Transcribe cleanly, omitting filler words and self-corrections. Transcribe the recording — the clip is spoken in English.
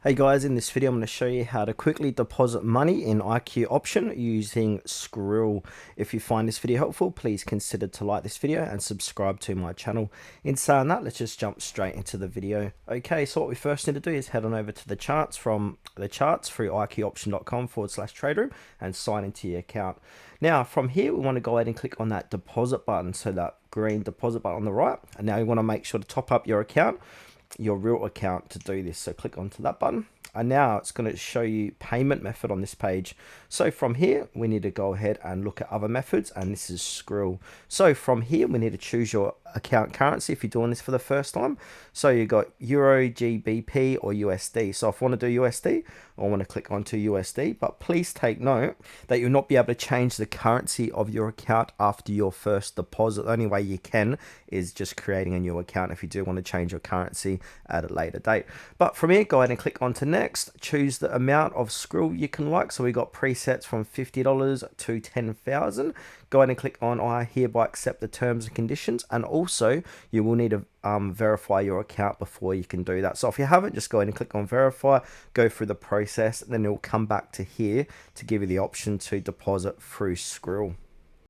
Hey guys, in this video I'm going to show you how to quickly deposit money in IQ option using Skrill. If you find this video helpful, please consider to like this video and subscribe to my channel. In saying that, let's just jump straight into the video. Okay, so what we first need to do is head on over to the charts through iqoption.com/traderoom and sign into your account. Now from here we want to go ahead and click on that deposit button, so that green deposit button on the right, and now you want to make sure to top up your account, your real account, to do this. So click onto that button, and now it's going to show you payment method on this page. So from here we need to go ahead and look at other methods, and this is Skrill. So from here we need to choose your account currency if you're doing this for the first time. So you got Euro, GBP or USD. So if I want to do USD, I want to click onto USD, but please take note that you'll not be able to change the currency of your account after your first deposit. The only way you can is just creating a new account if you do want to change your currency at a later date. But from here, go ahead and click on to next, choose the amount of Skrill you can like. So we got presets from $50 to 10,000. Go ahead and click on I hereby accept the terms and conditions, and also you will need to verify your account before you can do that. So if you haven't, just go ahead and click on verify, go through the process, and then it will come back to here to give you the option to deposit through Skrill.